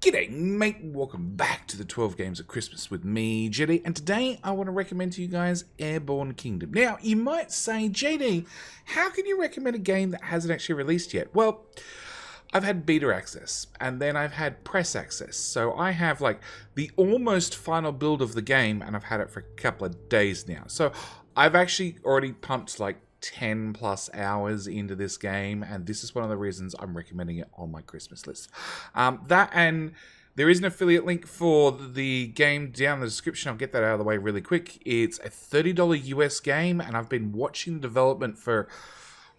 G'day mate, welcome back to the 12 Games of Christmas with me, JD, and today I want to recommend to you guys Airborne Kingdom. Now, you might say, JD, how can you recommend a game that hasn't actually released yet? Well, I've had beta access, and then I've had press access, so I have like the almost final build of the game, and I've had it for a couple of days now. So I've actually already pumped like 10 plus hours into this game, and this is one of the reasons I'm recommending it on my Christmas list. That, and there is an affiliate link for the game down in the description. I'll get that out of the way really quick. It's a $30 US game, and I've been watching the development for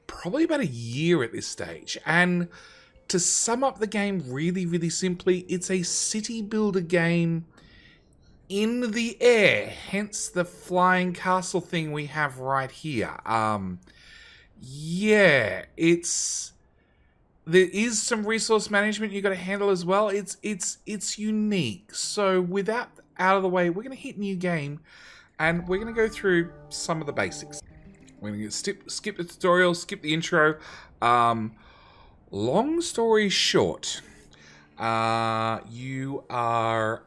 probably about a year at this stage. And to sum up the game really simply, it's a city builder game in the air, hence the flying castle thing we have right here. Yeah, there is some resource management you got to handle as well. It's unique. So with that out of the way, we're going to hit new game, and we're going to go through some of the basics. We're going to skip the tutorial, skip the intro. Long story short, you are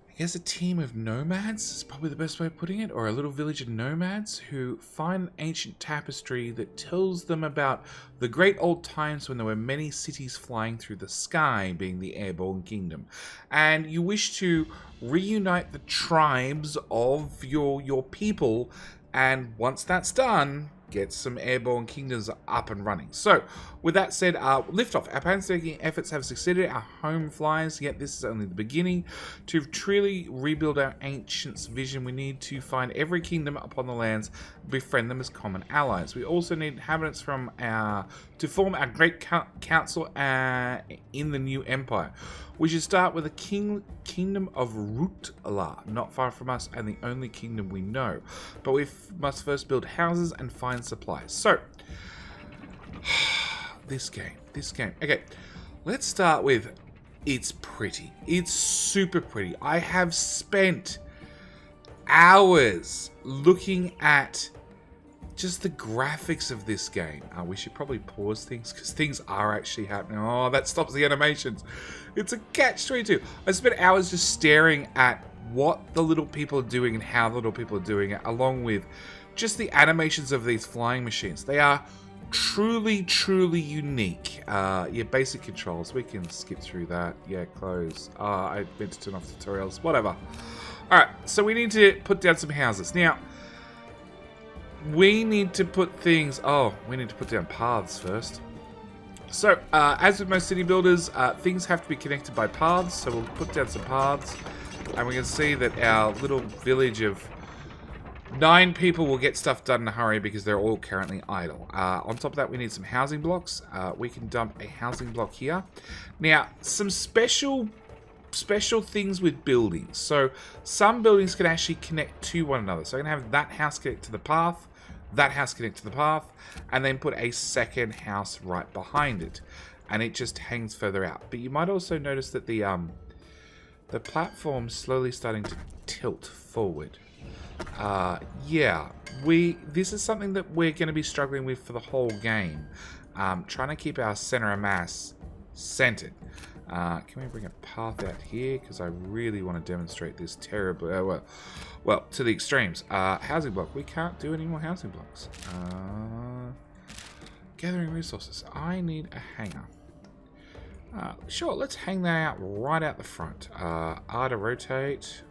I guess a team of nomads is probably the best way of putting it, or a little village of nomads who find an ancient tapestry that tells them about the great old times when there were many cities flying through the sky, being the Airborne Kingdom. And you wish to reunite the tribes of your people, and once that's done, get some Airborne Kingdoms up and running. So, with that said, liftoff. Our painstaking efforts have succeeded. Our home flies, yet this is only the beginning. To truly rebuild our ancients' vision, we need to find every kingdom upon the lands, befriend them as common allies. We also need inhabitants to form our great council in the new empire. We should start with the kingdom of Rutla, not far from us and the only kingdom we know. But we must first build houses and find supplies. So, this game. Okay, let's start with, it's pretty. It's super pretty. I have spent hours looking at just the graphics of this game. We should probably pause things because things are actually happening. Oh, that stops the animations. It's a catch-22. I spent hours just staring at what the little people are doing and how the little people are doing it, along with just the animations of these flying machines. They are truly unique. Yeah, basic controls. We can skip through that. Yeah, close. I meant to turn off tutorials. Whatever. Alright, so we need to put down some houses. Now, we need to put things... Oh, we need to put down paths first. So, as with most city builders, things have to be connected by paths. So we'll put down some paths. And we can see that our little village of 9 people will get stuff done in a hurry because they're all currently idle. On top of that, we need some housing blocks. We can dump a housing block here. Now, some special things with buildings. So, some buildings can actually connect to one another. So, I can have that house connect to the path, that house connect to the path, and then put a second house right behind it. And it just hangs further out. But you might also notice that the platform's slowly starting to tilt forward. Yeah, this is something that we're going to be struggling with for the whole game. Trying to keep our center of mass centered. Can we bring a path out here? Because I really want to demonstrate this terribly. Well, to the extremes. Housing block. We can't do any more housing blocks. Gathering resources. I need a hangar. Sure, let's hang that out right out the front. R to rotate.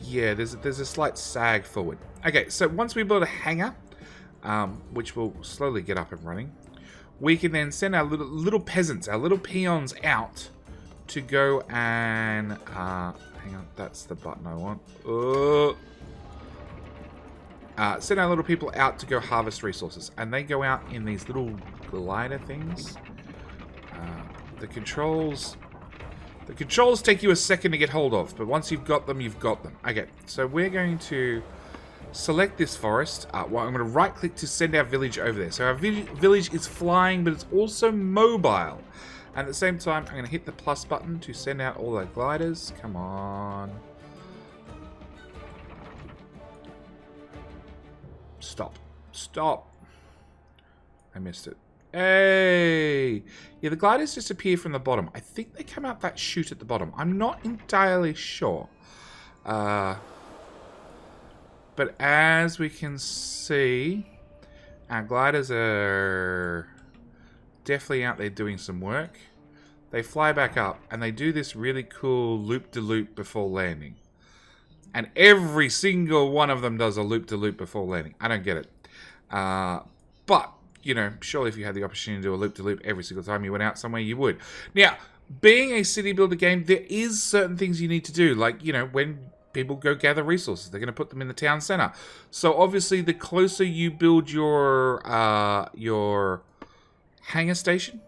Yeah, there's a slight sag forward. Okay, so once we build a hangar, which will slowly get up and running, we can then send our little peasants, our little peons out to go and... hang on, that's the button I want. Send our little people out to go harvest resources. And they go out in these little glider things. The controls take you a second to get hold of, but once you've got them, you've got them. Okay, so we're going to select this forest. Well, I'm going to right-click to send our village over there. So our village is flying, but it's also mobile. And at the same time, I'm going to hit the plus button to send out all our gliders. Come on. Stop. I missed it. Hey! Yeah, the gliders just appear from the bottom. I think they come out that chute at the bottom. I'm not entirely sure. But as we can see, our gliders are definitely out there doing some work. They fly back up, and they do this really cool loop-de-loop before landing. And every single one of them does a loop-de-loop before landing. I don't get it. But, you know, surely if you had the opportunity to do a loop-de-loop every single time you went out somewhere, you would. Now, being a city builder game, there is certain things you need to do. Like, you know, when people go gather resources, they're going to put them in the town center. So, obviously, the closer you build your hangar station...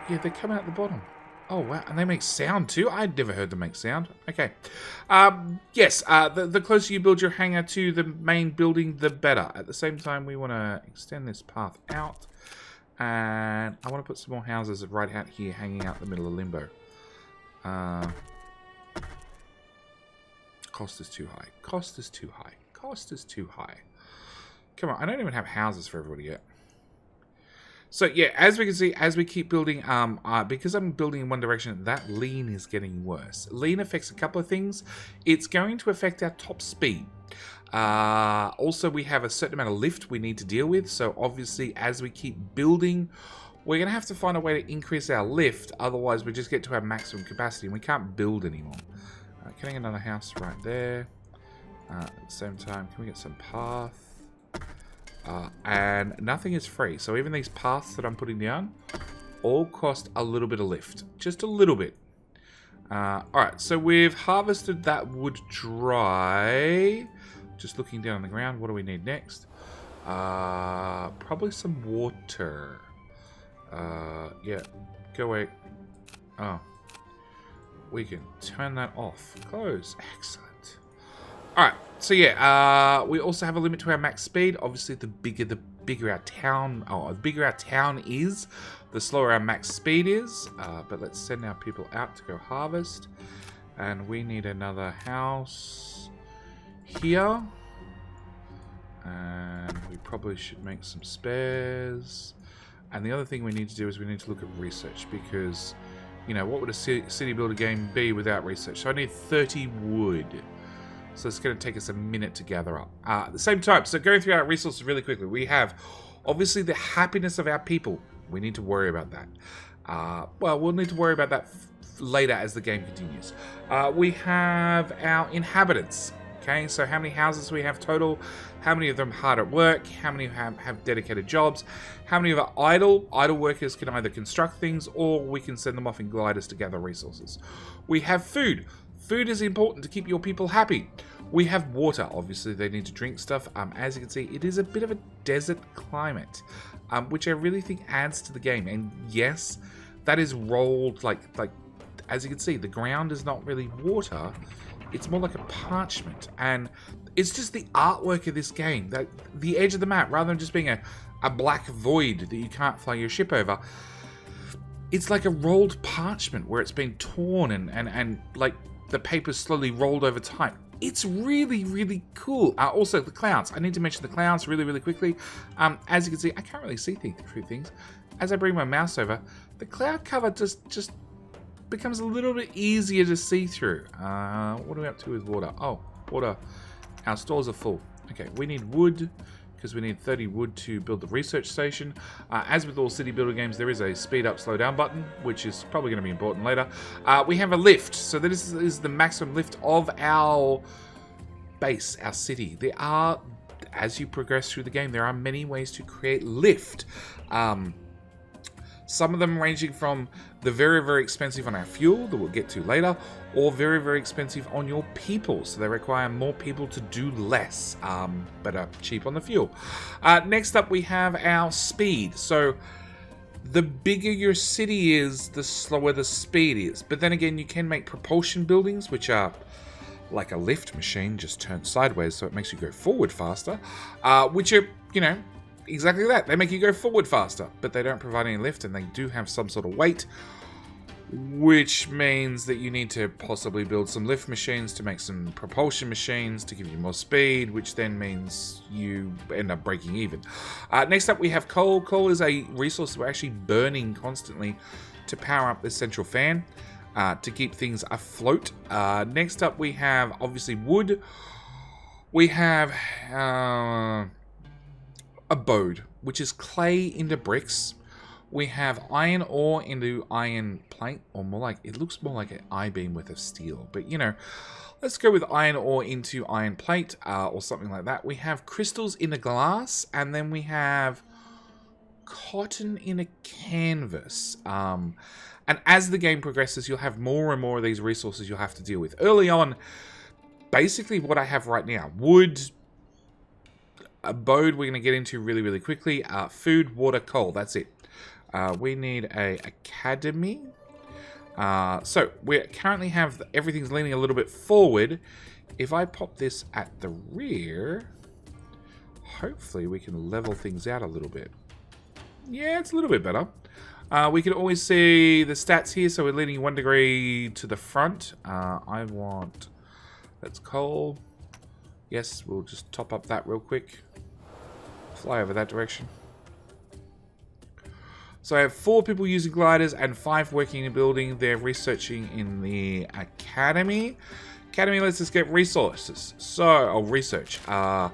Yeah, they come out the bottom. Oh, wow. And they make sound, too? I'd never heard them make sound. Okay. Yes, the closer you build your hangar to the main building, the better. At the same time, we want to extend this path out. And I want to put some more houses right out here, hanging out in the middle of limbo. Cost is too high. Cost is too high. Cost is too high. Come on, I don't even have houses for everybody yet. So, yeah, as we can see, as we keep building, because I'm building in one direction, that lean is getting worse. Lean affects a couple of things. It's going to affect our top speed. Also, we have a certain amount of lift we need to deal with. So, obviously, as we keep building, we're going to have to find a way to increase our lift. Otherwise, we just get to our maximum capacity and we can't build anymore. Getting another house right there. At the same time, can we get some path? And nothing is free. So even these paths that I'm putting down all cost a little bit of lift. Just a little bit. Alright, so we've harvested that wood dry. Just looking down on the ground. What do we need next? Probably some water. Yeah. Go away. Oh. We can turn that off. Close. Excellent. Alright, so yeah, we also have a limit to our max speed. Obviously, the bigger our town, is, the slower our max speed is. But let's send our people out to go harvest. And we need another house here. And we probably should make some spares. And the other thing we need to do is we need to look at research because, you know, what would a city builder game be without research? So I need 30 wood. So it's going to take us a minute to gather up. At the same time, so going through our resources really quickly, we have obviously the happiness of our people. We need to worry about that. Well, we'll need to worry about that later as the game continues. We have our inhabitants. Okay, so how many houses we have total, how many of them hard at work, how many have dedicated jobs, how many of are idle. Idle workers can either construct things or we can send them off in gliders to gather resources. We have food. Food is important to keep your people happy. We have water. Obviously, they need to drink stuff. As you can see, it is a bit of a desert climate, which I really think adds to the game. And yes, that is rolled like as you can see, the ground is not really water. It's more like a parchment. And it's just the artwork of this game. That the edge of the map, rather than just being a black void that you can't fly your ship over, it's like a rolled parchment where it's been torn and like the paper's slowly rolled over time. It's really, really cool. Also, the clouds. I need to mention the clouds really, really quickly. As you can see, I can't really see through things. As I bring my mouse over, the cloud cover just becomes a little bit easier to see through. What are we up to with water? Oh, water. Our stores are full. Okay, we need wood because we need 30 wood to build the research station. As with all city builder games, there is a speed up, slow down button, which is probably going to be important later. We have a lift. So this is the maximum lift of our base, our city. There are, as you progress through the game, there are many ways to create lift. Some of them ranging from the very, very expensive on our fuel that we'll get to later, or very, very expensive on your people. So they require more people to do less, but are cheap on the fuel. Next up, we have our speed. So the bigger your city is, the slower the speed is. But then again, you can make propulsion buildings, which are like a lift machine, just turned sideways, so it makes you go forward faster, which are, you know, exactly that. They make you go forward faster, but they don't provide any lift, and they do have some sort of weight. which means that you need to possibly build some lift machines to make some propulsion machines to give you more speed, which then means you end up breaking even. Next up, we have coal. Coal is a resource that we're actually burning constantly to power up this central fan to keep things afloat. Next up, we have obviously wood. We have abode, which is clay into bricks. We have iron ore into iron plate, or more like, it looks more like an I-beam with a steel. But, you know, let's go with iron ore into iron plate, or something like that. We have crystals in a glass, and then we have cotton in a canvas. And as the game progresses, you'll have more and more of these resources you'll have to deal with. Early on, basically what I have right now, wood, abode we're going to get into really, really quickly. Food, water, coal, that's it. We need a academy. So we currently have everything's leaning a little bit forward. If I pop this at the rear, hopefully we can level things out a little bit. Yeah, it's a little bit better. We can always see the stats here. So we're leaning 1 degree to the front. I want, that's coal. Yes, we'll just top up that real quick. Fly over that direction. So I have 4 people using gliders and 5 working in a building. They're researching in the academy. Academy lets us get resources. So, research. Pause.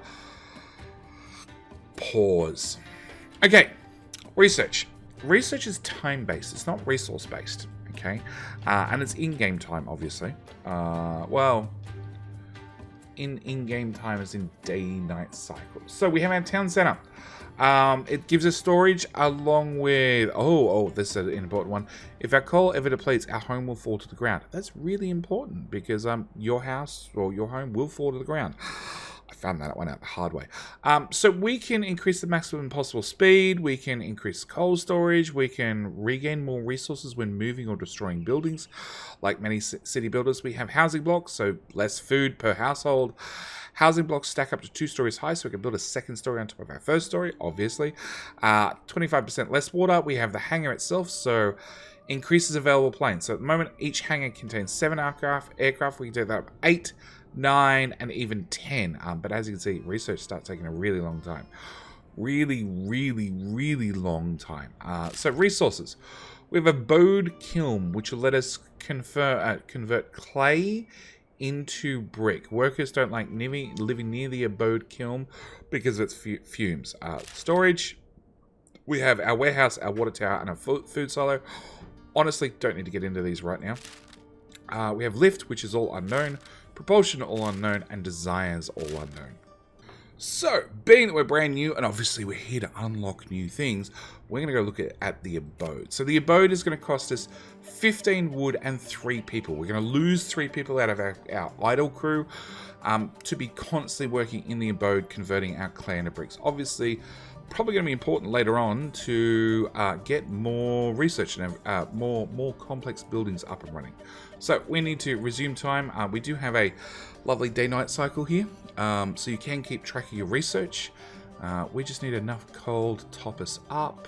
Okay, research. Research is time-based. It's not resource-based. Okay, and it's in-game time, obviously. Well, in-game time is in day-night cycles. So we have our town center. It gives us storage along with... Oh, this is an important one. If our coal ever depletes, our home will fall to the ground. That's really important because your house or your home will fall to the ground. I found that one out the hard way. So we can increase the maximum possible speed. We can increase coal storage. We can regain more resources when moving or destroying buildings. Like many city builders, we have housing blocks, so less food per household. Housing blocks stack up to 2 stories high, so we can build a second story on top of our first story, obviously. 25% less water. We have the hangar itself, so increases available planes. So at the moment, each hangar contains 7 aircraft. We can do that up 8, 9, and even 10. But as you can see, research starts taking a really long time. Really, really, really long time. So resources. We have a abode kiln, which will let us convert clay into brick. Workers don't like living near the abode kiln because of its fumes. Storage. We have our warehouse, our water tower, and a food silo. Honestly, don't need to get into these right now. We have lift, which is all unknown. Propulsion, all unknown. And desires, all unknown. So, being that we're brand new, and obviously we're here to unlock new things, we're going to go look at the abode. So the abode is going to cost us 15 wood and 3 people. We're going to lose 3 people out of our idle crew to be constantly working in the abode, converting our clay into bricks. Obviously, probably going to be important later on to get more research and more complex buildings up and running. So we need to resume time. We do have a lovely day-night cycle here, so you can keep track of your research. We just need enough coal to top us up,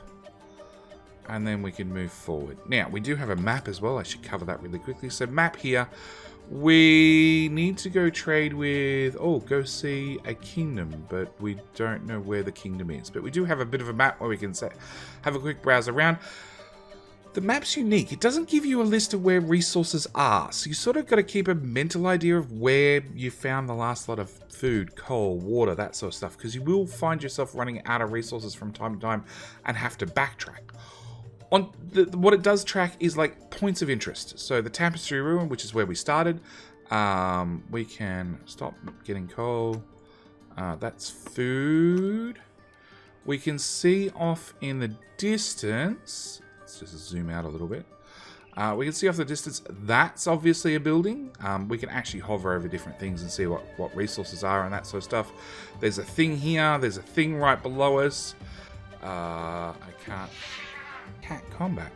and then we can move forward. Now, we do have a map as well. I should cover that really quickly. So map here. We need to go trade with... go see a kingdom, but we don't know where the kingdom is. But we do have a bit of a map where we can have a quick browse around. The map's unique. It doesn't give you a list of where resources are, so you sort of got to keep a mental idea of where you found the last lot of food, coal, water, that sort of stuff, because you will find yourself running out of resources from time to time and have to backtrack. What it does track is like points of interest. So the tapestry ruin, which is where we started, we can stop getting coal. That's food. We can see off in the distance. Let's just zoom out a little bit. We can see off the distance, that's obviously a building. We can actually hover over different things and see what resources are and that sort of stuff. There's a thing here. There's a thing right below us. I can't combat.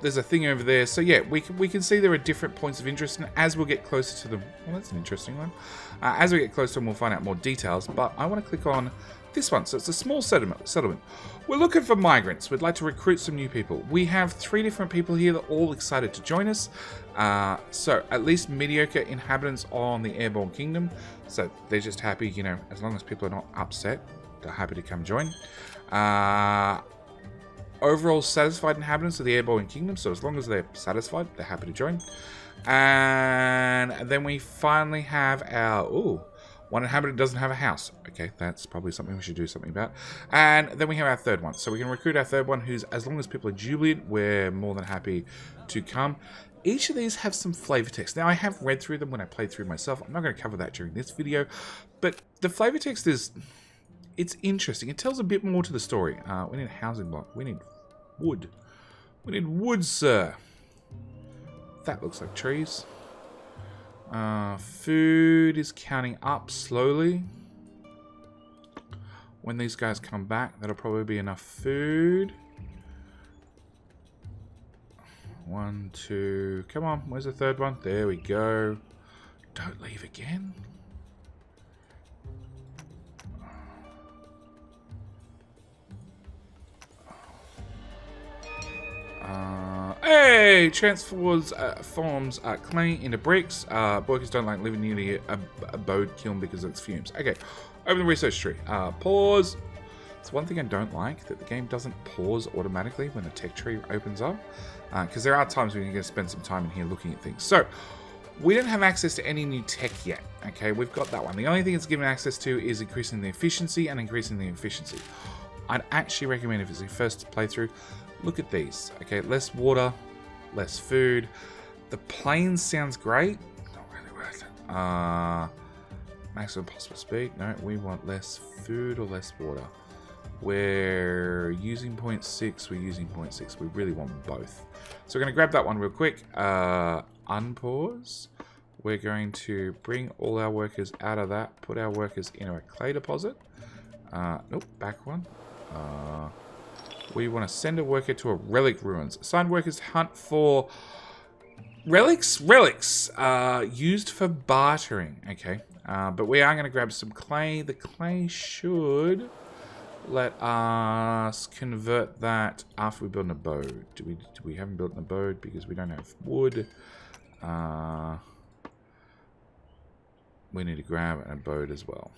There's a thing over there. So yeah, we can see there are different points of interest, and as we'll get closer to them, well, that's an interesting one. As we get closer to them, we'll find out more details. But I want to click on This one, so it's a small settlement. We're looking for migrants. We'd like to recruit some new people. We have 3 different people here that are all excited to join us. So at least mediocre inhabitants on the Airborne Kingdom. So they're just happy, you know, as long as people are not upset, they're happy to come join. Overall satisfied inhabitants of the Airborne Kingdom. So as long as they're satisfied, they're happy to join. And then we finally have our... Ooh. One inhabitant doesn't have a house. Okay, that's probably something we should do something about. And then we have our 3rd one. So we can recruit our 3rd one, who's, as long as people are jubilant, we're more than happy to come. Each of these have some flavor text. Now, I have read through them when I played through myself. I'm not going to cover that during this video. But the flavor text is... It's interesting. It tells a bit more to the story. We need a housing block. We need wood. We need wood, sir. That looks like trees. Food is counting up slowly. When these guys come back, that'll probably be enough food. 1, 2. Come on, where's the 3rd one? There we go. Don't leave again. Hey! Transforms forms clay into bricks. Workers don't like living near the abode kiln because of its fumes. Okay, open the research tree. Pause. It's one thing I don't like, that the game doesn't pause automatically when the tech tree opens up. Because there are times when you're going to spend some time in here looking at things. So, we don't have access to any new tech yet. Okay, we've got that one. The only thing it's given access to is increasing the efficiency and increasing the efficiency. I'd actually recommend, if it's your first playthrough, look at these. Okay, less water, less food. The planes sounds great. Not really worth it. Maximum possible speed. No, we want less food or less water. We're using 0.6. We're using 0.6. We really want both. So we're going to grab that one real quick. Unpause. We're going to bring all our workers out of that. Put our workers into a clay deposit. Nope, back one. We want to send a worker to a relic ruins. Assigned workers hunt for relics? Relics. Used for bartering. Okay. But we are going to grab some clay. The clay should let us convert that after we build an abode. Do we haven't built an abode because we don't have wood. We need to grab an abode as well.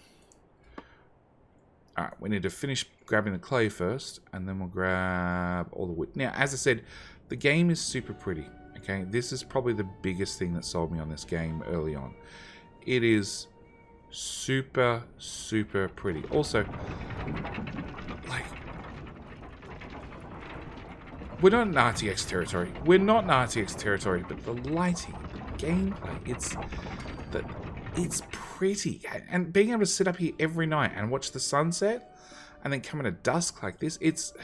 Alright, we need to finish grabbing the clay first, and then we'll grab all the wood. Now, as I said, the game is super pretty, okay? This is probably the biggest thing that sold me on this game early on. It is super, super pretty. Also, like, we're not in RTX territory. We're not in RTX territory, but the lighting, the gameplay, it's pretty. And being able to sit up here every night and watch the sunset and then come in at dusk like this, it's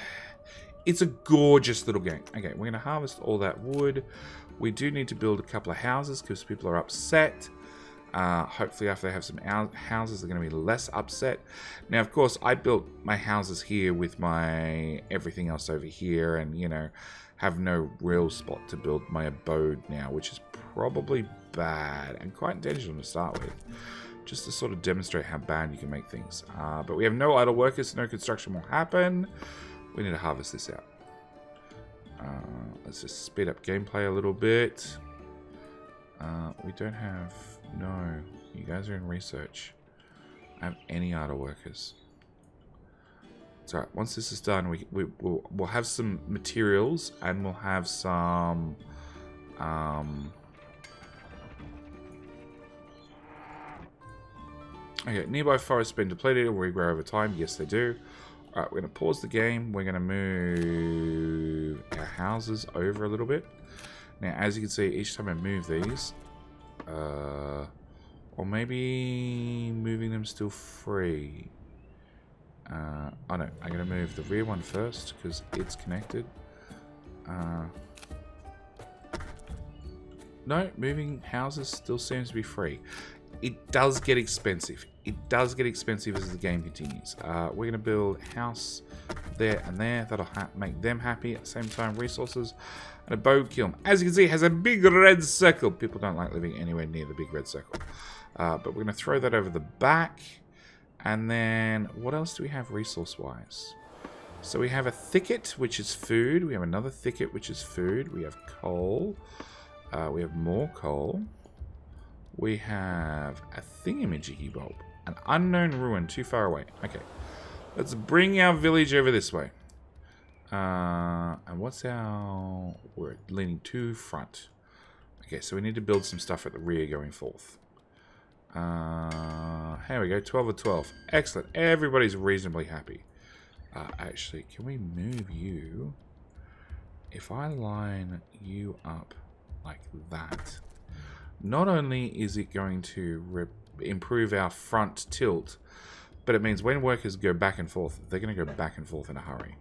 a gorgeous little game. Okay, we're going to harvest all that wood. We do need to build a couple of houses because people are upset. Hopefully after they have some houses, they're going to be less upset. Now, of course, I built my houses here with my everything else over here and, you know, have no real spot to build my abode now, which is probably bad and quite intentional to start with, just to sort of demonstrate how bad you can make things. But we have no idle workers, so no construction will happen. We need to harvest this out. Let's just speed up gameplay a little bit. We don't have... No, you guys are in research. I don't have any idle workers. It's alright, once this is done, we'll have some materials and we'll have some... Okay, nearby forests been depleted or regrow over time. Yes, they do. Alright, we're going to pause the game. We're going to move our houses over a little bit. Now, as you can see, each time I move these, or maybe moving them still free. Oh no, I'm going to move the rear one first because it's connected. No, moving houses still seems to be free. It does get expensive. It does get expensive as the game continues. We're going to build a house there and there. That'll make them happy. At the same time, resources. And a bow kiln. As you can see, it has a big red circle. People don't like living anywhere near the big red circle. But we're going to throw that over the back. And then, what else do we have resource-wise? So we have a thicket, which is food. We have another thicket, which is food. We have coal. We have more coal. We have a thingamajiggy bulb. An unknown ruin too far away. Okay. Let's bring our village over this way. And what's our... We're leaning to front. Okay, so we need to build some stuff at the rear going forth. Here we go. 12 of 12. Excellent. Everybody's reasonably happy. Actually, can we move you? If I line you up like that, not only is it going to improve our front tilt, but it means when workers go back and forth, they're going to go back and forth in a hurry.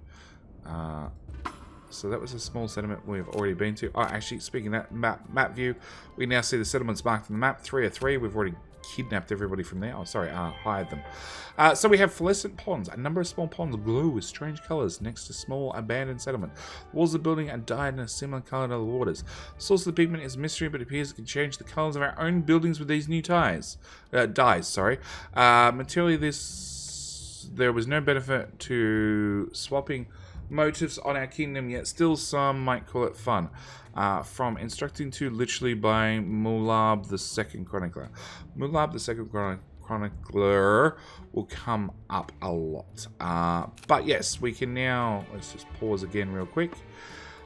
So that was a small settlement we've already been to. Oh, actually, speaking of that, map view, we now see the settlements marked on the map. 3 of 3. We've already kidnapped everybody from there. Oh, sorry, hired them. So we have fluorescent ponds. A number of small ponds glow with strange colors next to small abandoned settlement. The walls of the building are dyed in a similar color to the waters. The source of the pigment is a mystery, but it appears it can change the colors of our own buildings with these new dyes. Materially, there was no benefit to swapping motifs on our kingdom, yet still some might call it fun. From instructing to literally by Mulab the Second Chronicler. Mulab the Second Chronicler will come up a lot. But yes, we can now, let's just pause again real quick.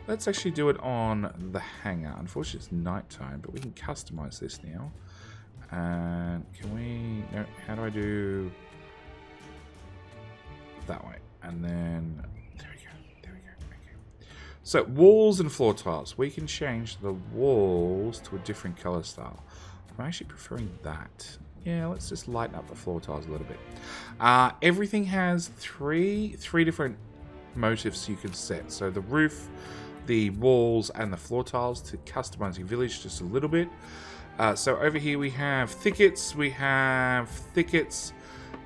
Let's actually do it on the hangar. Unfortunately, it's nighttime, but we can customize this now. And can we, no, how do I do that way? And then so, walls and floor tiles. We can change the walls to a different color style. I'm actually preferring that. Yeah, let's just lighten up the floor tiles a little bit. Everything has three different motifs you can set. So, the roof, the walls, and the floor tiles to customize your village just a little bit. So, over here we have thickets. We have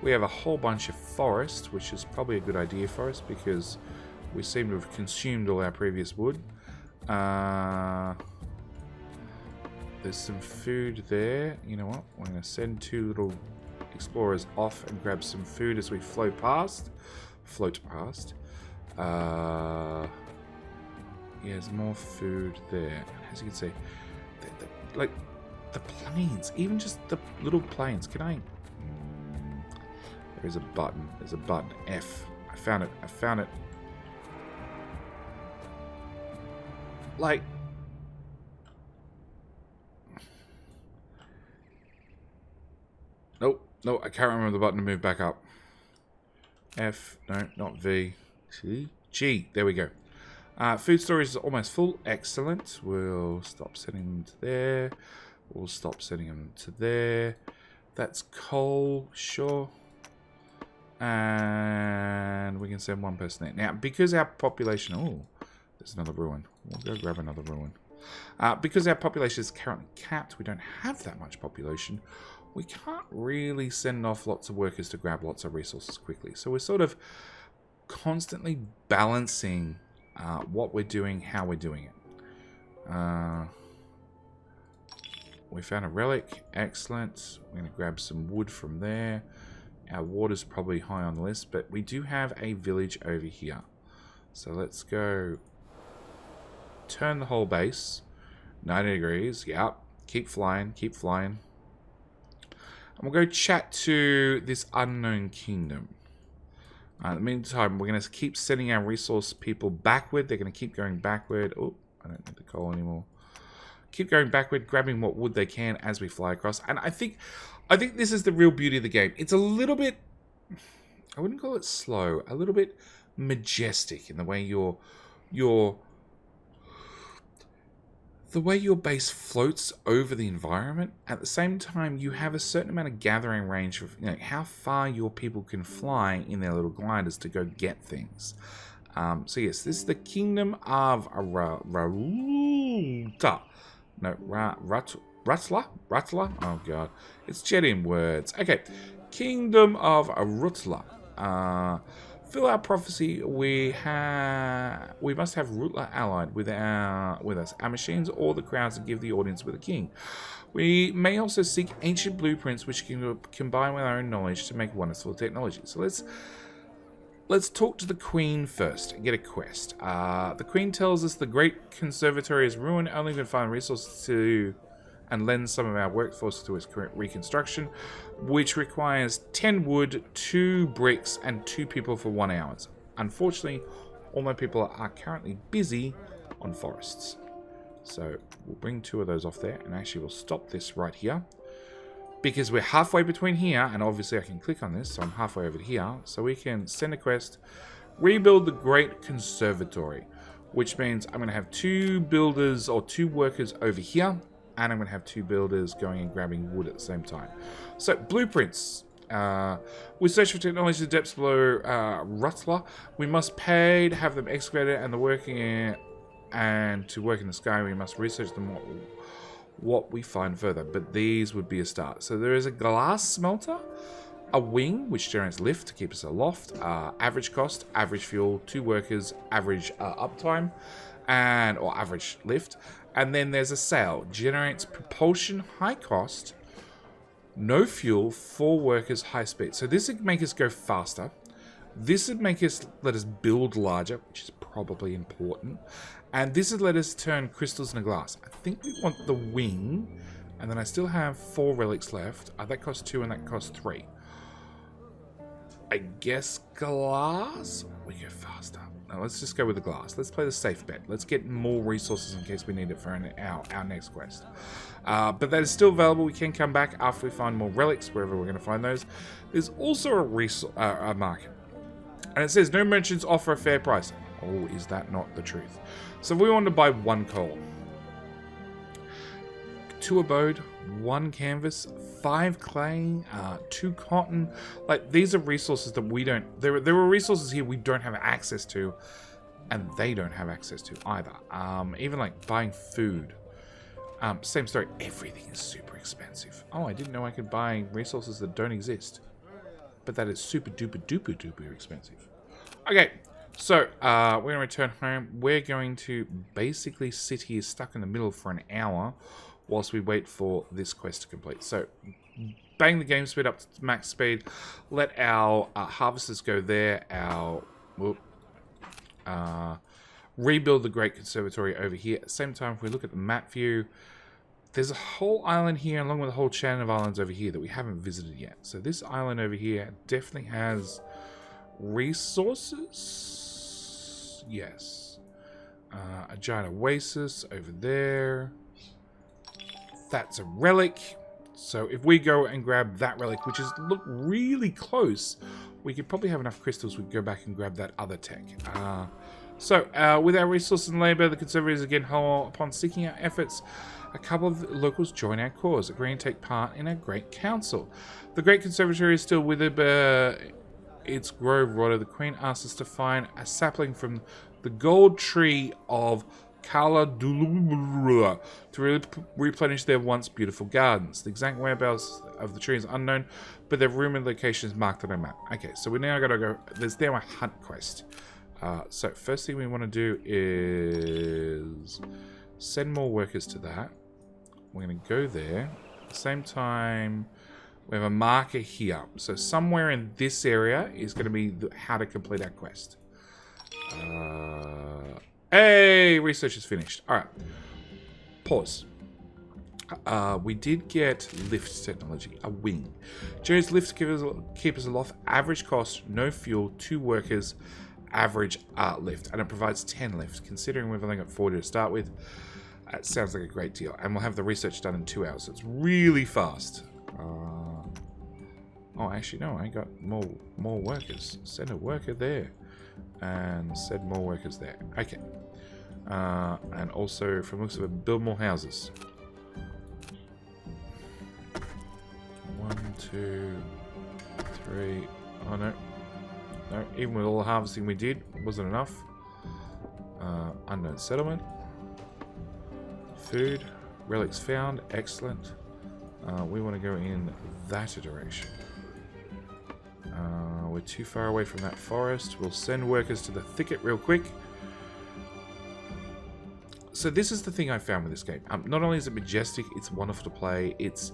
a whole bunch of forest, which is probably a good idea for us because we seem to have consumed all our previous wood. There's some food there. You know what? We're going to send 2 little explorers off and grab some food as we float past. Yeah, there's more food there. As you can see, like the planes, even just the little planes. Can I? There's a button. There's a button. F. I found it. Like, nope, I can't remember the button to move back up. F, no, not V. G, there we go. Food storage is almost full, excellent. We'll stop sending them to there. We'll stop sending them to there. That's coal, sure. And we can send 1 person there. Now, because our population, oh, there's another ruin. We'll go grab another ruin. Because our population is currently capped, we don't have that much population. We can't really send off lots of workers to grab lots of resources quickly. So we're sort of constantly balancing what we're doing, how we're doing it. We found a relic. Excellent. We're going to grab some wood from there. Our water's probably high on the list, but we do have a village over here. So let's go turn the whole base 90 degrees. Yep. Keep flying. And we'll go chat to this unknown kingdom. In the meantime, we're going to keep sending our resource people backward. They're going to keep going backward. Oh, I don't need the coal anymore. Keep going backward, grabbing what wood they can as we fly across. And I think this is the real beauty of the game. It's a little bit, I wouldn't call it slow, a little bit majestic in the way your base floats over the environment. At the same time, you have a certain amount of gathering range of how far your people can fly in their little gliders to go get things. So yes, this is the Kingdom of Rutla. No, Rutla? Oh god, it's Jedian words. Okay, Kingdom of Rutla. Fill our prophecy. We must have Rutla allied with us. Our machines or the crowds to give the audience with a king. We may also seek ancient blueprints which can combine with our own knowledge to make wonderful technology. So let's talk to the Queen first and get a quest. The Queen tells us the Great Conservatory is ruined, only can find resources to and lend some of our workforce to its current reconstruction, which requires 10 wood, 2 bricks, and 2 people for 1 hour. Unfortunately, all my people are currently busy on forests. So we'll bring 2 of those off there, and actually we'll stop this right here. Because we're halfway between here, and obviously I can click on this, so I'm halfway over here. So we can send a quest, rebuild the Great Conservatory, which means I'm going to have 2 builders or 2 workers over here, and I'm going to have 2 builders going and grabbing wood at the same time. So, blueprints. We search for technology to the depths below Rutler. We must pay to have them excavated, and to work in the sky, we must research them what we find further. But these would be a start. So there is a glass smelter, a wing which generates lift to keep us aloft, average cost, average fuel, 2 workers, average uptime, or average lift. And then there's a sail, generates propulsion, high cost, no fuel, 4 workers, high speed. So this would make us go faster. This would let us build larger, which is probably important. And this would let us turn crystals into glass. I think we want the wing. And then I still have 4 relics left. That costs 2 and that costs 3. I guess glass? We go faster. No, let's just go with the glass. Let's play the safe bet. Let's get more resources in case we need it for our next quest. But that is still available. We can come back after we find more relics, wherever we're going to find those. There's also a market. And it says, no merchants offer a fair price. Oh, is that not the truth? So if we want to buy 1 coal, 2 abode, 1 canvas, 5 clay, 2 cotton. Like, these are resources that we don't... There are resources here we don't have access to, and they don't have access to either. Even, like, buying food. Same story. Everything is super expensive. Oh, I didn't know I could buy resources that don't exist. But that is super duper duper duper expensive. Okay, so we're going to return home. We're going to basically sit here stuck in the middle for an hour whilst we wait for this quest to complete. So, bang the game speed up to max speed. Let our harvesters go there. Rebuild the Great Conservatory over here. At the same time, if we look at the map view, there's a whole island here along with a whole chain of islands over here that we haven't visited yet. So this island over here definitely has resources. Yes. A giant oasis over there. That's a relic. So if we go and grab that relic, which is look really close, we could probably have enough crystals. We could go back and grab that other tech. So with our resources and labor, the conservators again upon seeking our efforts, a couple of locals join our cause, agreeing to take part in our great council. The Great Conservatory is still withered, but its grove rotted. The Queen asked us to find a sapling from the gold tree of Kala Dulubra to replenish their once beautiful gardens. The exact whereabouts of the tree is unknown, but their rumored location is marked on our map. Okay, so we now got to go. There's now a hunt quest. So first thing we want to do is send more workers to that. We're going to go there. At the same time, we have a marker here. So somewhere in this area is going to be how to complete our quest. Hey, research is finished. All right. Pause. We did get lift technology, a wing. Jerry's lift to keep us aloft. Average cost, no fuel, 2 workers, average lift. And it provides 10 lift. Considering we've only got 40 to start with, it sounds like a great deal. And we'll have the research done in 2 hours. So it's really fast. Oh, actually, no. I got more workers. Send a worker there. And send more workers there. Okay. And also, from the looks of it, build more houses. 1, 2, 3. Oh, no. No, even with all the harvesting we did, wasn't enough. Unknown settlement. Food. Relics found. Excellent. We want to go in that direction. We're too far away from that forest. We'll send workers to the thicket real quick. So this is the thing I found with this game. Not only is it majestic, it's wonderful to play. It's,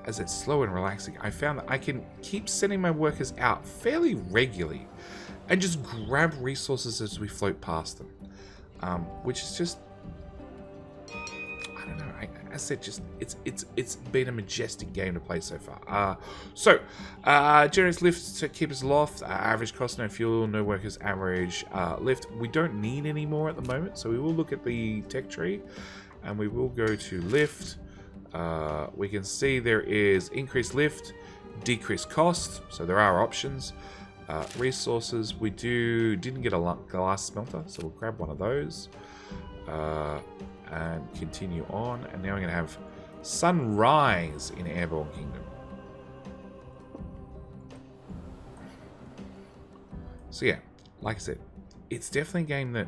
as it's slow and relaxing. I found that I can keep sending my workers out fairly regularly and just grab resources as we float past them, which is just, I don't know. I said, just it's been a majestic game to play so far. Generates lift to keep us aloft. Average cost, no fuel, no workers. Average lift. We don't need any more at the moment, so we will look at the tech tree, and we will go to lift. We can see there is increased lift, decreased cost, so there are options. Resources, we didn't get a glass smelter, so we'll grab one of those and continue on. And now we're going to have sunrise in Airborne Kingdom. So yeah, like I said, it's definitely a game that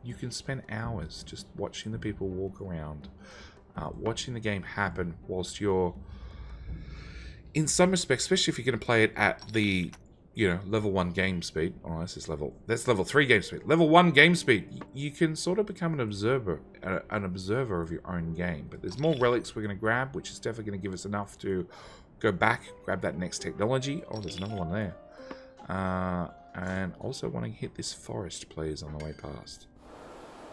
you can spend hours just watching the people walk around, watching the game happen whilst you're, in some respects, especially if you're going to play it at the, level 1 game speed. Oh, that's level 3 game speed. Level 1 game speed. You can sort of become an observer of your own game. But there's more relics we're going to grab, which is definitely going to give us enough to go back, grab that next technology. Oh, there's another one there. And also want to hit this forest, please, on the way past.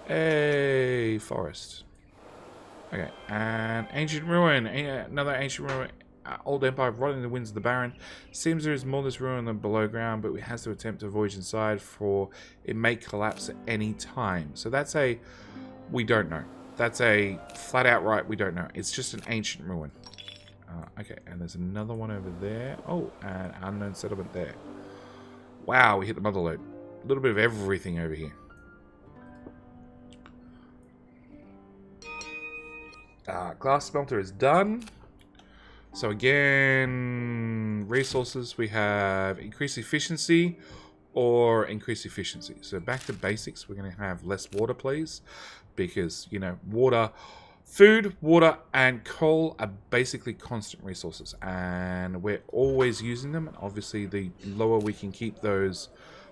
Hey, forest. Okay, and ancient ruin. Another ancient ruin. Old empire rotting in the winds of the Barren. Seems there is more of this ruin than below ground, but we has to attempt to voyage inside, for it may collapse at any time. So that's a, we don't know. That's a flat out right, we don't know. It's just an ancient ruin. Okay, and there's another one over there. Oh, an unknown settlement there. Wow, we hit the mother lode. A little bit of everything over here. Glass smelter is done. So again, resources, we have increased efficiency or increased efficiency. So back to basics, we're going to have less water, please. Because, water, food, water, and coal are basically constant resources. And we're always using them. And obviously, the lower we can keep those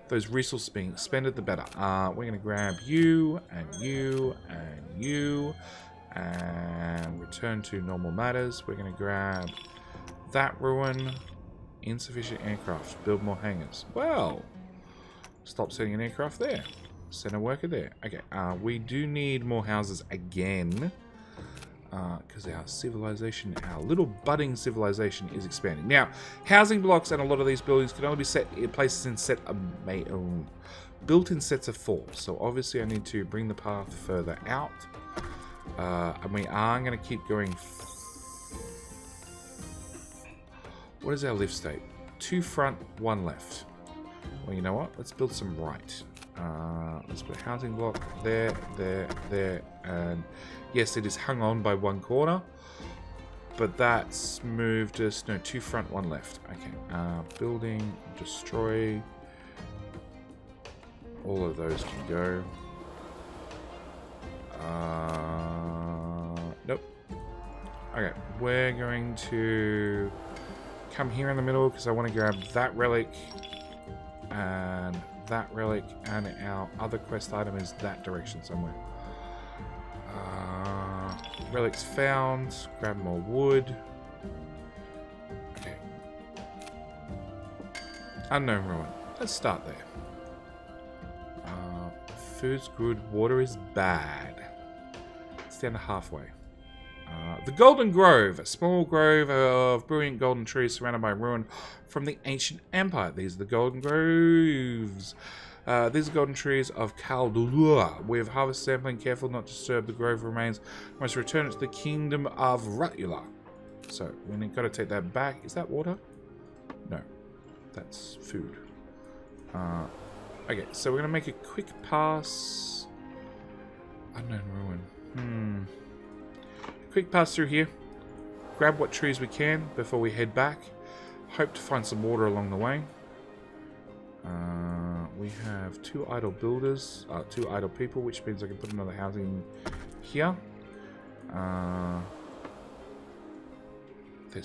resources being expended, the better. We're going to grab you, and you, and you. And return to normal matters. We're going to grab that ruin. Insufficient aircraft. Build more hangars. Well, stop sending an aircraft there. Send a worker there. Okay, we do need more houses again. Because our civilization, our little budding civilization is expanding. Now, housing blocks and a lot of these buildings can only be set in places in built in sets of 4. So obviously I need to bring the path further out. And we are going to keep going. What is our lift state? 2 front, 1 left. Well, you know what? Let's build some right. Let's put a housing block there, there, there. And yes, it is hung on by 1 corner. But that's moved us, no, 2 front, 1 left. Okay, building, destroy. All of those can go. Nope. Okay, we're going to come here in the middle because I want to grab that relic and that relic, and our other quest item is that direction somewhere. Relics found. Grab more wood. Okay. Unknown ruin. Let's start there. Food's good. Water is bad. It's down to halfway. The Golden Grove, a small grove of brilliant golden trees surrounded by ruin from the ancient empire. These are the Golden Groves. These are golden trees of Kaldulua. We have harvest sampling. Careful not to disturb the grove remains. We must return it to the kingdom of Rutula. So, we've got to take that back. Is that water? No. That's food. Okay, so we're going to make a quick pass. Unknown ruin. Quick pass through here. Grab what trees we can before we head back. Hope to find some water along the way. We have 2 idle builders, 2 idle people, which means I can put another housing here. They're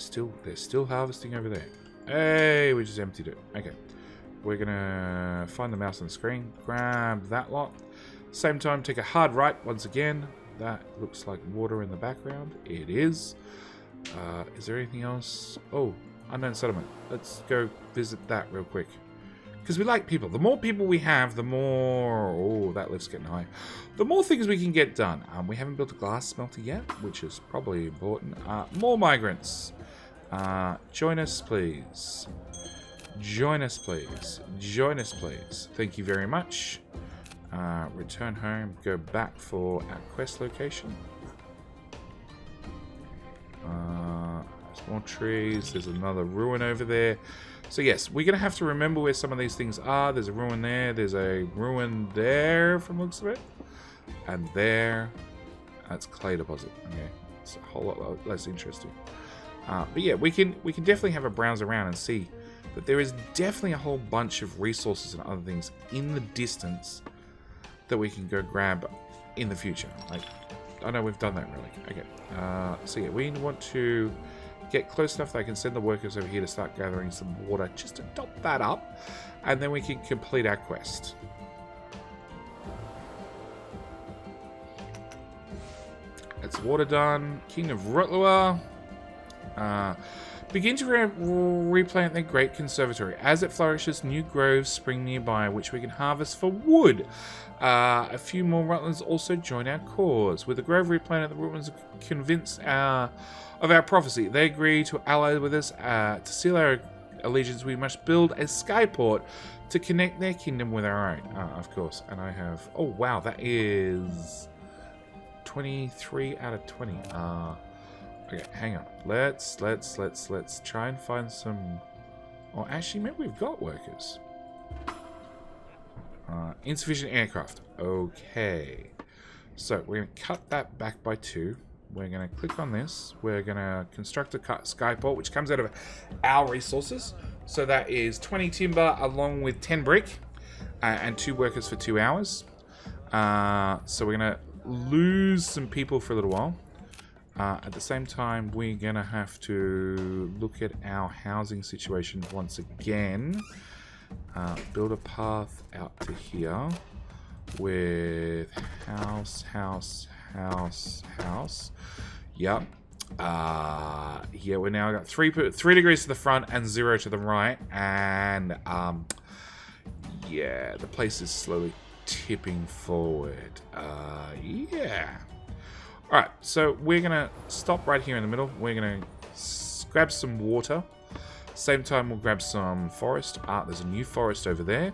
still harvesting over there. Hey, we just emptied it. Okay. We're gonna find the mouse on the screen, grab that lot, Same time, take a hard right once again. That looks like water in the background. It is. Is there anything else? Oh, unknown settlement. Let's go visit that real quick. Because we like people. The more people we have, the more... Oh, that lift's getting high. The more things we can get done. We haven't built a glass smelter yet, which is probably important. More migrants. Join us, please. Join us, please. Join us, please. Thank you very much. Return home. Go back for our quest location. There's more trees. There's another ruin over there. So yes, we're going to have to remember where some of these things are. There's a ruin there. There's a ruin there from the looks of it. And there. That's clay deposit. Okay. It's a whole lot less interesting. But yeah, we can definitely have a browse around and see that there is definitely a whole bunch of resources and other things in the distance that we can go grab in the future. Like, I know we've done that really. Okay. So yeah, we want to get close enough that I can send the workers over here to start gathering some water just to top that up, and then we can complete our quest. That's water done. King of Rotlua. Begin to replant the Great Conservatory. As it flourishes, new groves spring nearby, which we can harvest for wood. A few more Rutlands also join our cause. With the grove replanted, the Rutlands are convinced of our prophecy. They agree to ally with us. To seal our allegiance, we must build a skyport to connect their kingdom with our own. Of course. And I have... Oh, wow. That is 23 out of 20. Okay, hang on. Let's try and find some... Oh, actually, maybe we've got workers. Insufficient aircraft. Okay. So, we're going to cut that back by 2. We're going to click on this. We're going to construct a skyport, which comes out of our resources. So, that is 20 timber along with 10 brick. And 2 workers for 2 hours. So, we're going to lose some people for a little while. At the same time, we're going to have to look at our housing situation once again. Build a path out to here with house. Yep. Yeah, we now got 3 degrees to the front and 0 to the right. And, yeah, the place is slowly tipping forward. Yeah. Alright, so we're going to stop right here in the middle. We're going to grab some water. Same time, we'll grab some forest. There's a new forest over there.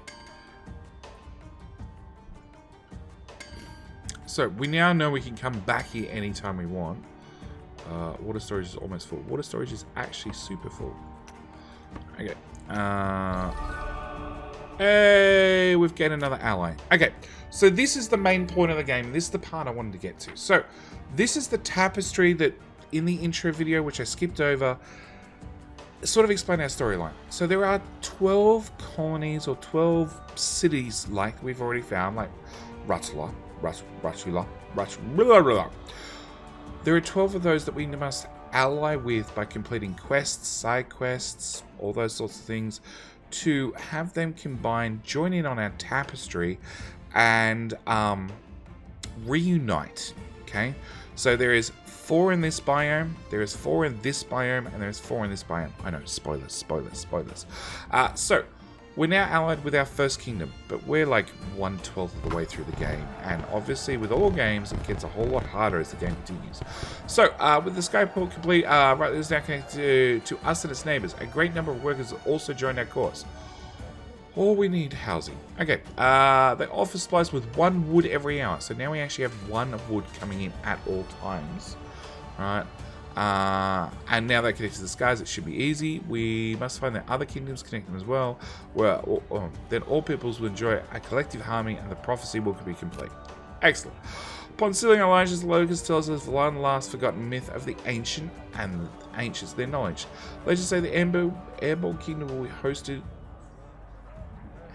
So we now know we can come back here anytime we want. Water storage is almost full. Water storage is actually super full. Okay. Hey, we've gained another ally. Okay, so this is the main point of the game. This is the part I wanted to get to. So, this is the tapestry that, in the intro video, which I skipped over, sort of explain our storyline. So, there are 12 colonies or 12 cities, like we've already found, like Ratula. There are 12 of those that we must ally with by completing quests, side quests, all those sorts of things, to have them combined, join in on our tapestry, and reunite. Okay, so there is 4 in this biome, there is 4 in this biome, and there is 4 in this biome. I know, spoilers. So we're now allied with our first kingdom, but we're like 1/12 of the way through the game, and obviously with all games it gets a whole lot harder as the game continues. So with the skyport complete, Rutland is now connected to us and its neighbors. A great number of workers also joined our cause. All we need housing. Okay, they offer supplies with 1 wood every hour, so now we actually have 1 wood coming in at all times. Alright. And now they're connected to the skies, it should be easy. We must find that other kingdoms connect them as well. Then all peoples will enjoy a collective harmony and the prophecy will be complete. Excellent. Upon sealing our alliances, the locus tells us the long last forgotten myth of the ancient and the ancients, their knowledge. Legends say the Airborne Kingdom will be hosted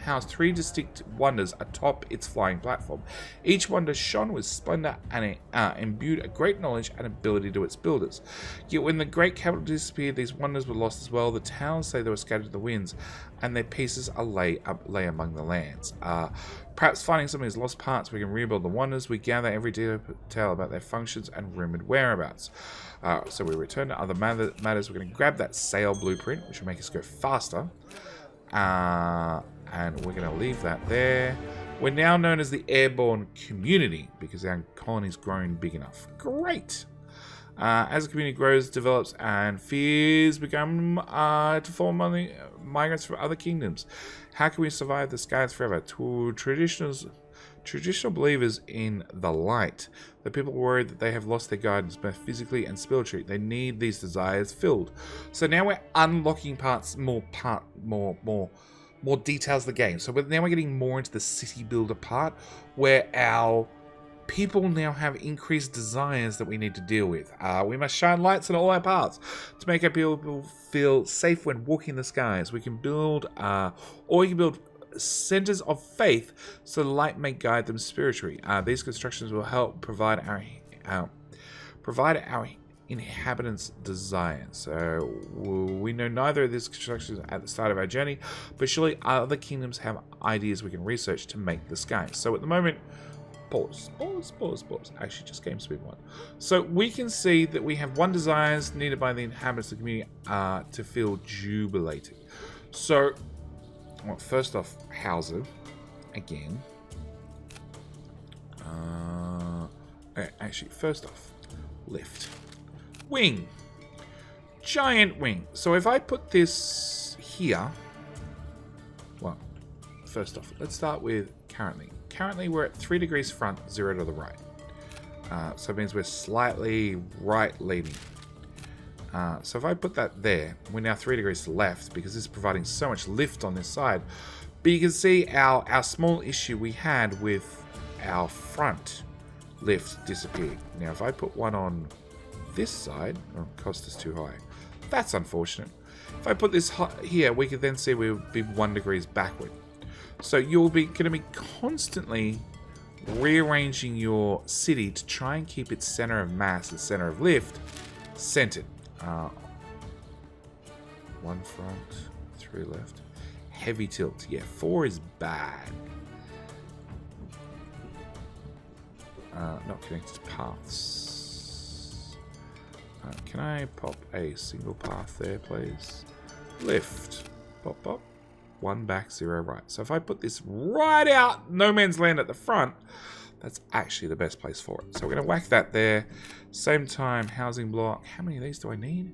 housed 3 distinct wonders atop its flying platform. Each wonder shone with splendor and it imbued a great knowledge and ability to its builders. Yet when the great capital disappeared, these wonders were lost as well. The towns say they were scattered to the winds, and their pieces are lay among the lands. Perhaps finding some of these lost parts, we can rebuild the wonders. We gather every detail about their functions and rumored whereabouts. So we return to other matters. We're going to grab that sail blueprint, which will make us go faster. And we're going to leave that there. We're now known as the Airborne Community because our colony's grown big enough. Great! As the community grows, develops, and fears become to form on the migrants from other kingdoms. How can we survive the skies forever? To traditional believers in the light, the people worried that they have lost their guidance both physically and spiritually. They need these desires filled. So now we're unlocking more details of the game. So now we're getting more into the city builder part, where our people now have increased desires that we need to deal with. We must shine lights on all our paths to make our people feel safe when walking the skies. We can build, centers of faith so the light may guide them spiritually. These constructions will help provide our inhabitants' desires. So we know neither of these constructions at the start of our journey, but surely other kingdoms have ideas we can research to make the skies. So at the moment, pause. Actually, just game speed 1. So we can see that we have 1 desires needed by the inhabitants of the community to feel jubilated. So, well, first off, housing again. Okay, actually, first off, lift, wing, giant wing. So if I put this here, well, first off, let's start with currently. Currently, we're at 3 degrees front, 0 to the right. So it means we're slightly right leaning. So if I put that there, we're now 3 degrees to the left because this is providing so much lift on this side. But you can see our small issue we had with our front lift disappeared. Now if I put one on this side, cost is too high. That's unfortunate. If I put this here, we could then see we would be 1 degrees backward. So you'll be going to be constantly rearranging your city to try and keep its center of mass, its center of lift, centered. 1 front, 3 left. Heavy tilt. Yeah, 4 is bad. Not connected to paths. Can I pop a single path there, please? Lift. Pop, pop. 1 back, 0 right. So if I put this right out no man's land at the front, that's actually the best place for it. So we're going to whack that there. Same time, housing block. How many of these do I need?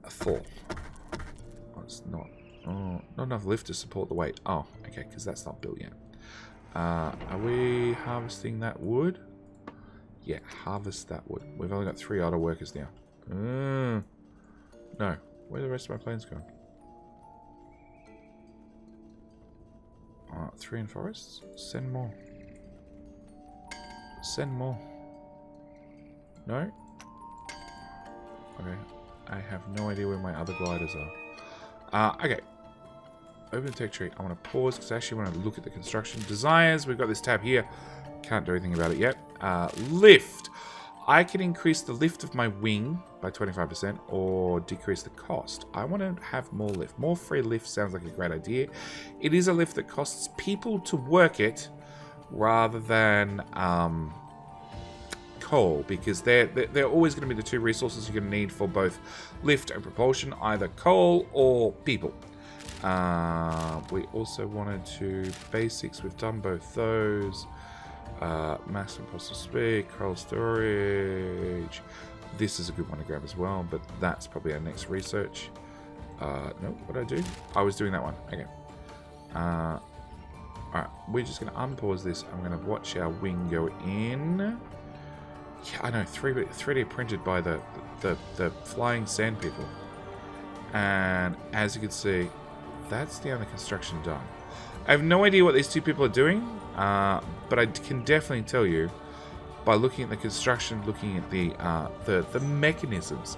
4. Oh, it's not. Oh, not enough lift to support the weight. Oh, okay, because that's not built yet. Are we harvesting that wood? Yeah, harvest that wood. We've only got 3 idle workers now. No. Where are the rest of my planes going? 3 in forests. Send more. Send more. No? Okay. I have no idea where my other gliders are. Okay. Open the tech tree. I want to pause because I actually want to look at the construction. Desires. We've got this tab here. Can't do anything about it yet. Lift. I can increase the lift of my wing by 25% or decrease the cost. I want to have more lift. More free lift sounds like a great idea. It is a lift that costs people to work it rather than coal, because they're always going to be the 2 resources you're going to need for both lift and propulsion, either coal or people. We also wanted to basics. We've done both those. Maximum possible speed, cold storage. This is a good one to grab as well, but that's probably our next research. No, what did I do? I was doing that one. Okay. Alright, we're just going to unpause this. I'm going to watch our wing go in. Yeah, I know, 3D printed by the flying sand people. And as you can see, that's the only construction done. I have no idea what these 2 people are doing, but I can definitely tell you by looking at the construction, looking at the mechanisms.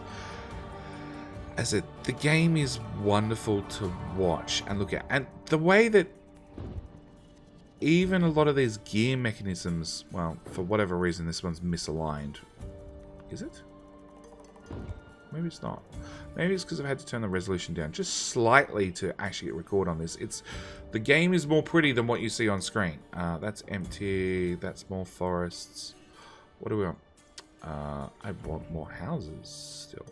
As the game is wonderful to watch and look at, and the way that even a lot of these gear mechanisms, well, for whatever reason, this one's misaligned. Is it? Maybe it's not. Maybe it's because I've had to turn the resolution down just slightly to actually get record on this. The game is more pretty than what you see on screen. That's empty. That's more forests. What do we want? I want more houses still.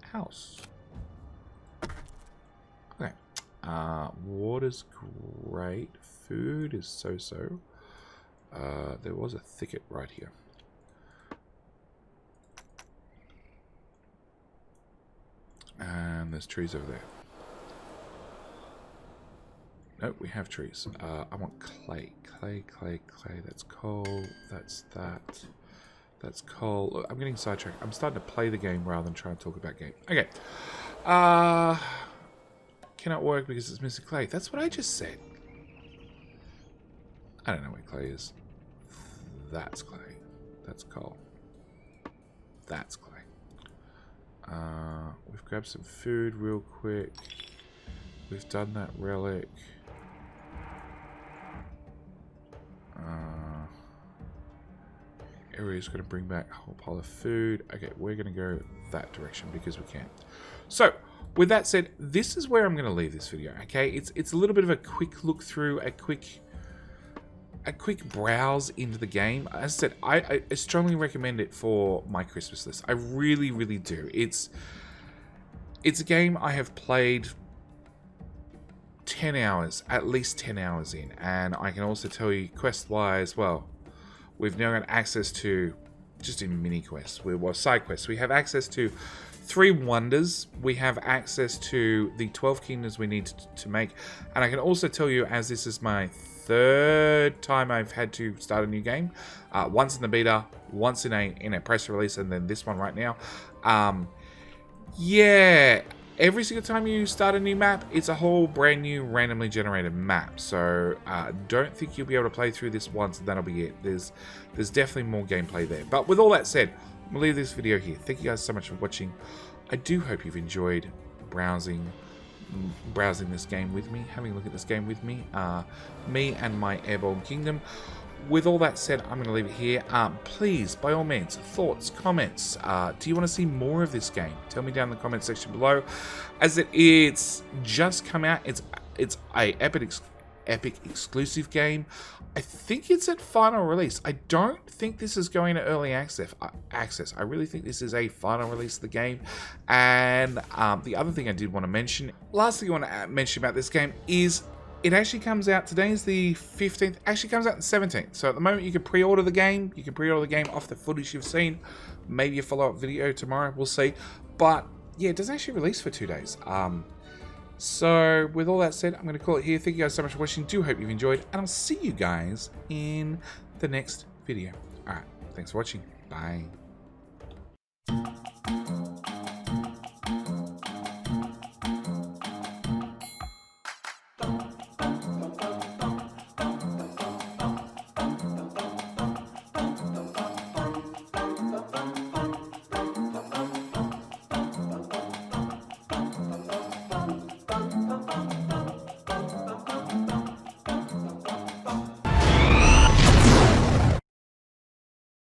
House. Okay. Water's great. Food is so-so. There was a thicket right here. And there's trees over there. Nope, we have trees. I want clay. Clay. That's coal. That's that. That's coal. Look, I'm getting sidetracked. I'm starting to play the game rather than try and talk about game. Okay. Cannot work because it's missing clay. That's what I just said. I don't know where clay is. That's clay. That's coal. That's clay. We've grabbed some food real quick. We've done that relic. Area's going to bring back a whole pile of food. Okay, we're going to go that direction because we can. So, with that said, this is where I'm going to leave this video. Okay, it's a little bit of a quick look through, a quick browse into the game. As I said, I strongly recommend it for my Christmas list. I really, really do. It's a game I have played 10 hours, at least 10 hours in, and I can also tell you quest-wise, well, we've now got access to, just in mini quests, well, side quests, we have access to 3 wonders, we have access to the 12 kingdoms we need to make, and I can also tell you, as this is my 3rd time I've had to start a new game, once in the beta, once in a press release, and then this one right now. Yeah, every single time you start a new map, it's a whole brand new randomly generated map. So don't think you'll be able to play through this once and that'll be it. There's definitely more gameplay there. But with all that said, I'm gonna leave this video here. Thank you guys so much for watching. I do hope you've enjoyed browsing this game with me, having a look at this game with me, me and my Airborne Kingdom. With all that said, I'm going to leave it here. Please, by all means, thoughts, comments. Do you want to see more of this game? Tell me down in the comment section below. As it's just come out, it's a epic exclusive game. I think it's at final release. I don't think this is going to early access. I really think this is a final release of the game. And the other thing I did want to mention, last thing I want to mention about this game is it actually comes out, today is the 15th, actually comes out the 17th. So at the moment you can pre-order the game. You can pre-order the game off the footage you've seen. Maybe a follow-up video tomorrow, we'll see. But yeah, it doesn't actually release for 2 days. So with all that said, I'm going to call it here. Thank you guys so much for watching. Do hope you've enjoyed, and I'll see you guys in the next video. Alright, thanks for watching. Bye.